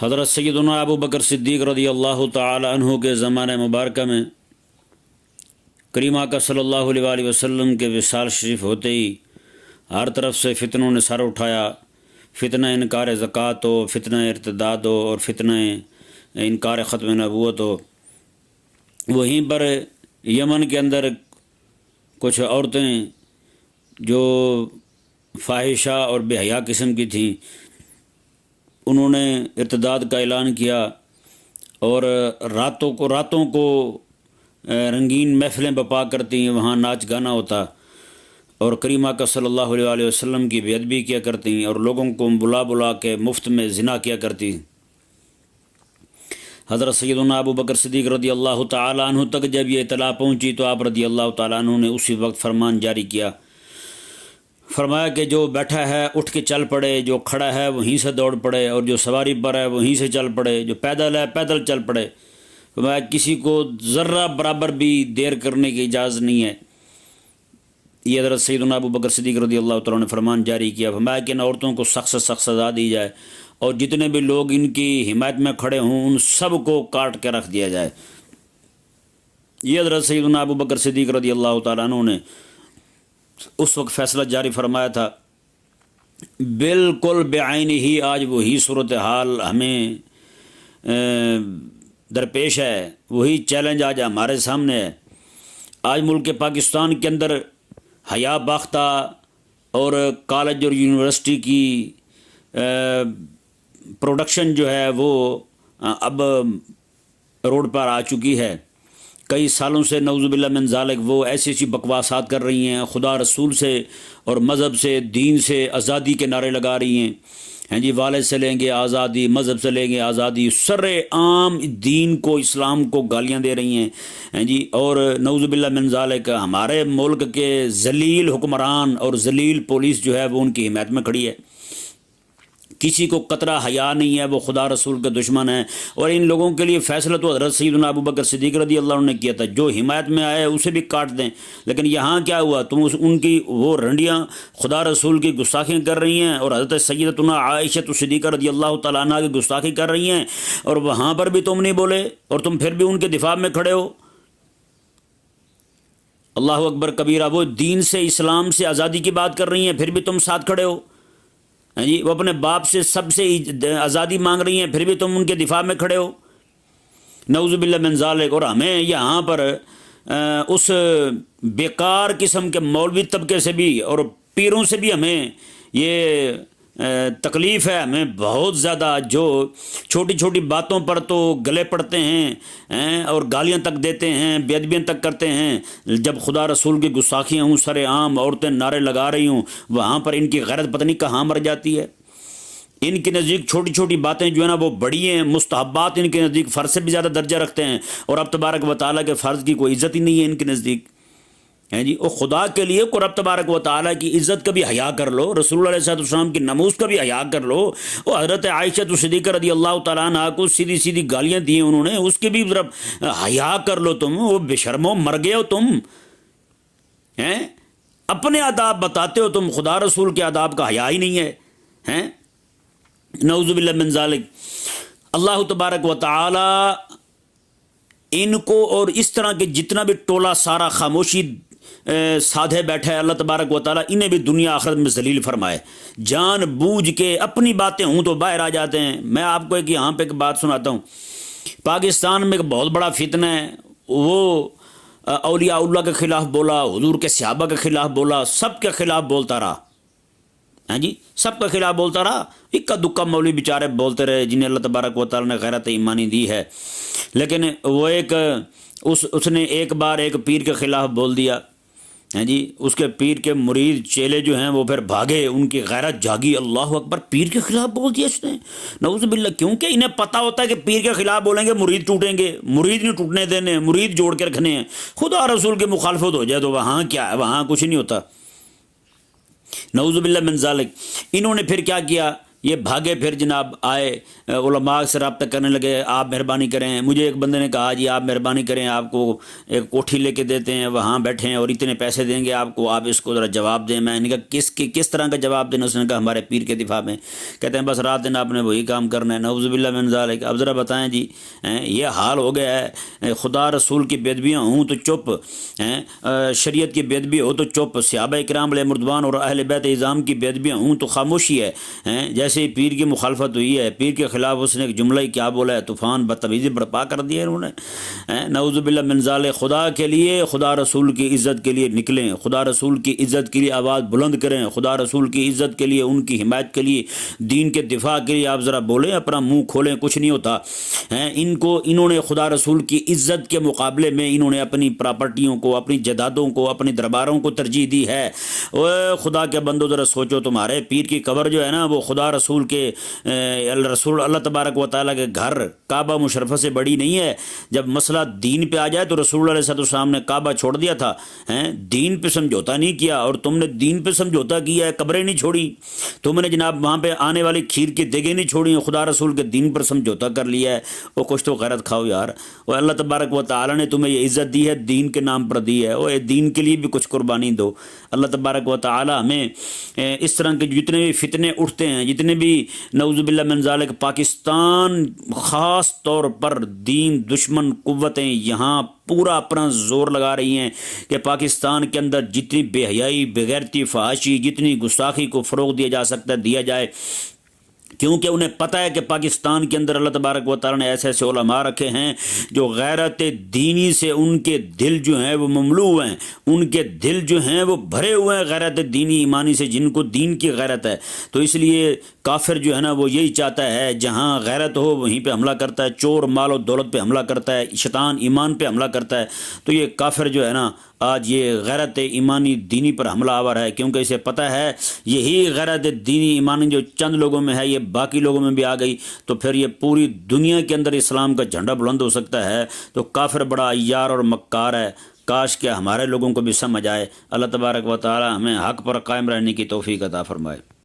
حضرت سیدنا ابو بکر صدیق رضی اللہ تعالی عنہ کے زمانہ مبارکہ میں کریم آقا صلی اللہ علیہ وآلہ وسلم کے وصال شریف ہوتے ہی ہر طرف سے فتنوں نے سر اٹھایا۔ فتنہ انکار زکوٰۃ ہو، فتنہ ارتداد ہو، اور فتنہ انکار ختم نبوت ہو۔ وہیں پر یمن کے اندر کچھ عورتیں جو فاحشہ اور بے حیا قسم کی تھیں، انہوں نے ارتداد کا اعلان کیا اور راتوں کو رنگین محفلیں بپا کرتی، وہاں ناچ گانا ہوتا اور کریم آقا صلی اللہ علیہ وآلہ وسلم کی بے ادبی کیا کرتی اور لوگوں کو بلا کے مفت میں زنا کیا کرتی۔ حضرت سیدنا ابو بکر صدیق رضی اللہ تعالیٰ عنہ تک جب یہ اطلاع پہنچی تو آپ رضی اللہ تعالیٰ عنہ نے اسی وقت فرمان جاری کیا، فرمایا کہ جو بیٹھا ہے اٹھ کے چل پڑے، جو کھڑا ہے وہیں سے دوڑ پڑے، اور جو سواری پر ہے وہیں سے چل پڑے، جو پیدل ہے پیدل چل پڑے۔ فرمایا کسی کو ذرہ برابر بھی دیر کرنے کی اجازت نہیں ہے۔ یہ حضرت سیدنا ابو بکر صدیق رضی اللہ تعالیٰ نے فرمان جاری کیا، فرمایا کہ ان عورتوں کو سخت سے سخت سزا دی جائے اور جتنے بھی لوگ ان کی حمایت میں کھڑے ہوں ان سب کو کاٹ کے رکھ دیا جائے۔ یہ حضرت سیدنا ابو بکر صدیق رضی اللہ تعالیٰ عنہ نے اس وقت فیصلہ جاری فرمایا تھا۔ بالکل بعین ہی آج وہی صورتحال ہمیں درپیش ہے، وہی چیلنج آج ہمارے سامنے ہے۔ آج ملک پاکستان کے اندر حیا باختہ اور کالج اور یونیورسٹی کی پروڈکشن جو ہے وہ اب روڈ پر آ چکی ہے۔ کئی سالوں سے نعوذ باللہ من ذالک وہ ایسی بکواسات کر رہی ہیں، خدا رسول سے اور مذہب سے دین سے آزادی کے نعرے لگا رہی ہیں۔ ہاں جی، والد سے لیں گے آزادی، مذہب سے لیں گے آزادی، سر عام دین کو اسلام کو گالیاں دے رہی ہیں۔ ہاں جی، اور نعوذ باللہ من ذالک ہمارے ملک کے ذلیل حکمران اور ذلیل پولیس جو ہے وہ ان کی حمایت میں کھڑی ہے۔ کسی کو قطرہ حیا نہیں ہے، وہ خدا رسول کے دشمن ہیں، اور ان لوگوں کے لیے فیصلہ تو حضرت سیدنا ابو بکر صدیق رضی اللہ عنہ نے کیا تھا، جو حمایت میں آئے اسے بھی کاٹ دیں۔ لیکن یہاں کیا ہوا، تم ان کی وہ رنڈیاں خدا رسول کی گستاخیاں کر رہی ہیں اور حضرت سیدتنا عائشہ صدیقہ رضی اللہ تعالیٰ عنہ کی گستاخی کر رہی ہیں، اور وہاں پر بھی تم نہیں بولے اور تم پھر بھی ان کے دفاع میں کھڑے ہو۔ اللہ اکبر کبیرہ، وہ دین سے اسلام سے آزادی کی بات کر رہی ہیں پھر بھی تم ساتھ کھڑے ہو۔ جی، وہ اپنے باپ سے سب سے آزادی مانگ رہی ہیں پھر بھی تم ان کے دفاع میں کھڑے ہو۔ نعوذ باللہ من ذالک۔ اور ہمیں یہاں پر اس بیکار قسم کے مولوی طبقے سے بھی اور پیروں سے بھی ہمیں یہ تکلیف ہے، ہمیں بہت زیادہ، جو چھوٹی چھوٹی باتوں پر تو گلے پڑتے ہیں اور گالیاں تک دیتے ہیں، بے ادبیاں تک کرتے ہیں۔ جب خدا رسول کی گستاخیاں ہوں، سر عام عورتیں نعرے لگا رہی ہوں، وہاں پر ان کی غیرت پتہ نہیں کہاں مر جاتی ہے۔ ان کے نزدیک چھوٹی چھوٹی باتیں جو ہے نا وہ بڑی ہیں، مستحبات ان کے نزدیک فرض سے بھی زیادہ درجہ رکھتے ہیں، اور اب تبارک و تعالیٰ کے فرض کی کوئی عزت ہی نہیں ہے ان کے نزدیک۔ ہیں جی، وہ خدا کے لیے کو رب تبارک و تعالیٰ کی عزت کا بھی حیا کر لو، رسول اللہ علیہ السلام کی ناموس کا بھی حیا کر لو۔ وہ حضرت عائشہ صدیقہ رضی اللہ تعالیٰ عنہ کو سیدھی سیدھی گالیاں دی ہیں انہوں نے، اس کے بھی طرف حیا کر لو تم۔ وہ بے شرمو، مر گئے ہو تم، ہیں اپنے آداب بتاتے ہو تم، خدا رسول کے آداب کا حیا ہی نہیں ہے، ہیں نعوذ باللہ من ذالک۔ اللہ تبارک و تعالیٰ ان کو اور اس طرح کے جتنا بھی ٹولہ سارا خاموشی سادھے بیٹھا ہے، اللہ تبارک و تعالیٰ انہیں بھی دنیا آخرت میں ذلیل فرمائے۔ جان بوجھ کے اپنی باتیں ہوں تو باہر آ جاتے ہیں۔ میں آپ کو یہاں پہ ایک بات سناتا ہوں۔ پاکستان میں ایک بہت بڑا فتنہ ہے، وہ اولیاء اللہ کے خلاف بولا، حضور کے صحابہ کے خلاف بولا، سب کے خلاف بولتا رہا۔ ہاں جی، سب کے خلاف بولتا رہا۔ اکا دکا مولوی بیچارے بولتے رہے جنہیں اللہ تبارک و تعالیٰ نے غیرت ایمانی دی ہے، لیکن وہ اس نے ایک بار ایک پیر کے خلاف بول دیا، ہیں جی، اس کے پیر کے مرید چیلے جو ہیں وہ پھر بھاگے، ان کی غیرت جاگی، اللہ اکبر، پیر کے خلاف بول دیا اس نے، نعوذ باللہ۔ کیونکہ انہیں پتہ ہوتا ہے کہ پیر کے خلاف بولیں گے مرید ٹوٹیں گے، مرید نہیں ٹوٹنے دینے، مرید جوڑ کے رکھنے ہیں۔ خدا رسول کی مخالفت ہو جائے تو وہاں کیا ہے، وہاں کچھ نہیں ہوتا، نعوذ باللہ من ذالک۔ انہوں نے پھر کیا کیا، یہ بھاگے پھر جناب آئے، علماء سے رابطہ کرنے لگے، آپ مہربانی کریں۔ مجھے ایک بندے نے کہا جی آپ مہربانی کریں، آپ کو ایک کوٹھی لے کے دیتے ہیں، وہاں بیٹھے ہیں اور اتنے پیسے دیں گے آپ کو، آپ اس کو ذرا جواب دیں۔ میں نے کہا کس طرح کا جواب دینا؟ اس نے کہا ہمارے پیر کے دفاع میں۔ کہتے ہیں بس رات دن آپ نے وہی کام کرنا ہے، نعوذ باللہ من ذالک۔ اب ذرا بتائیں جی، یہ حال ہو گیا ہے، خدا رسول کی بے ادبیاں ہوں تو چپ، شریعت کی بے ادبی ہو تو چپ، صحابہ کرام علیہ مردوان اور اہل بیت اعظام کی بے ادبیاں ہوں تو خاموشی ہے۔ جیسے پیر کی مخالفت ہوئی ہے، پیر کے خلاف اس نے ایک جملہ ہی کیا بولا ہے، طوفان بدتمیزی برپا کر دیا انہوں نے۔ نعوذ باللہ من ذالک۔ خدا کے لیے، خدا رسول کی عزت کے لیے نکلیں، خدا رسول کی عزت کے لیے آواز بلند کریں، خدا رسول کی عزت کے لیے، ان کی حمایت کے لیے، دین کے دفاع کے لیے آپ ذرا بولیں، اپنا منہ کھولیں، کچھ نہیں ہوتا۔ انہوں نے خدا رسول کی عزت کے مقابلے میں انہوں نے اپنی پراپرٹیوں کو، اپنی جائیدادوں کو، اپنی درباروں کو ترجیح دی ہے۔ خدا کے بندو ذرا سوچو، تمہارے پیر کی قبر جو ہے نا وہ خدا رسول کے رسول اللہ تبارک و تعالیٰ کے گھر کعبہ مشرفہ سے بڑی نہیں ہے۔ جب مسئلہ دین پہ آ جائے تو رسول اللہ علیہ السلام نے کعبہ چھوڑ دیا تھا، دین پہ سمجھوتا نہیں کیا، اور تم نے دین پہ سمجھوتا کیا ہے، قبریں نہیں چھوڑی، تم نے جناب وہاں پہ آنے والی کھیر کی دیگیں نہیں چھوڑی، خدا رسول کے دین پر سمجھوتا کر لیا ہے۔ وہ کچھ تو غیرت کھاؤ یار، وہ اللہ تبارک و تعالیٰ نے تمہیں یہ عزت دی ہے، دین کے نام پر دی ہے، وہ دین کے لیے بھی کچھ قربانی دو۔ اللہ تبارک و تعالیٰ ہمیں اس طرح کے جتنے بھی فتنے اٹھتے ہیں، جتنے بھی نعوذ باللہ من ذالک پاکستان خاص طور پر دین دشمن قوتیں یہاں پورا اپنا زور لگا رہی ہیں کہ پاکستان کے اندر جتنی بے حیائی، بغیرتی، فحاشی، جتنی گستاخی کو فروغ دیا جا سکتا ہے دیا جائے، کیونکہ انہیں پتہ ہے کہ پاکستان کے اندر اللہ تبارک و تعالیٰ نے ایسے ایسے علماء رکھے ہیں جو غیرت دینی سے ان کے دل جو ہیں وہ مملوء ہیں، ان کے دل جو ہیں وہ بھرے ہوئے ہیں غیرت دینی ایمانی سے، جن کو دین کی غیرت ہے۔ تو اس لیے کافر جو ہے نا وہ یہی چاہتا ہے جہاں غیرت ہو وہیں پہ حملہ کرتا ہے، چور مال و دولت پہ حملہ کرتا ہے، شیطان ایمان پہ حملہ کرتا ہے۔ تو یہ کافر جو ہے نا آج یہ غیرت ایمانی دینی پر حملہ آور ہے، کیونکہ اسے پتہ ہے یہی غیرت دینی ایمانی جو چند لوگوں میں ہے یہ باقی لوگوں میں بھی آ گئی تو پھر یہ پوری دنیا کے اندر اسلام کا جھنڈا بلند ہو سکتا ہے۔ تو کافر بڑا عیار اور مکار ہے، کاش کہ ہمارے لوگوں کو بھی سمجھ آئے۔ اللہ تبارک و تعالی ہمیں حق پر قائم رہنے کی توفیق عطا فرمائے۔